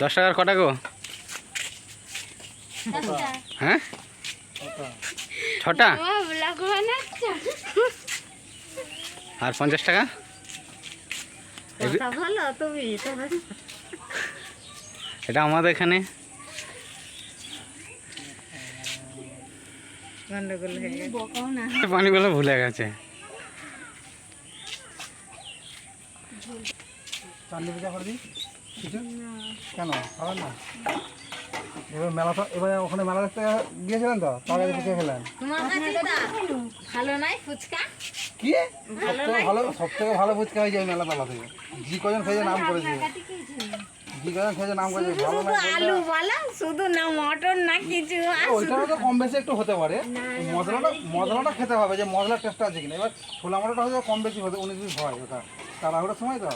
10 টাকার কটা গো? হ্যাঁ 6টা। আর 50 টাকা? এটা আমাদের এখানে পানিগুলো ভুলে গেছে। চাঁদনি পূজা করে দিই কিছু কেন খাবেন না? এবার মেলা তো এবার ওখানে মেলা দেখতে গিয়েছিলেন তো তার কাছে ফুচকা খেলেন ভালো নাই ফুচকা কি সব থেকে ভালো ফুচকা হয়ে যায় মেলা তলা থেকে জি কজন খেয়েছে নাম করেছে জি কজন খেয়েছে নাম করেছে ভালো না আলু বলা শুধু না মটর না কিছু ওইটাও তো কম বেশি একটু হতে পারে মশলাটা খেতে হবে যে মশলার টেস্টটা আছে কিনা এবার ছোলা মটরটা হয়তো কম বেশি হতে 19-20 হয় ওটা তাড়াহুড়োর সময় তো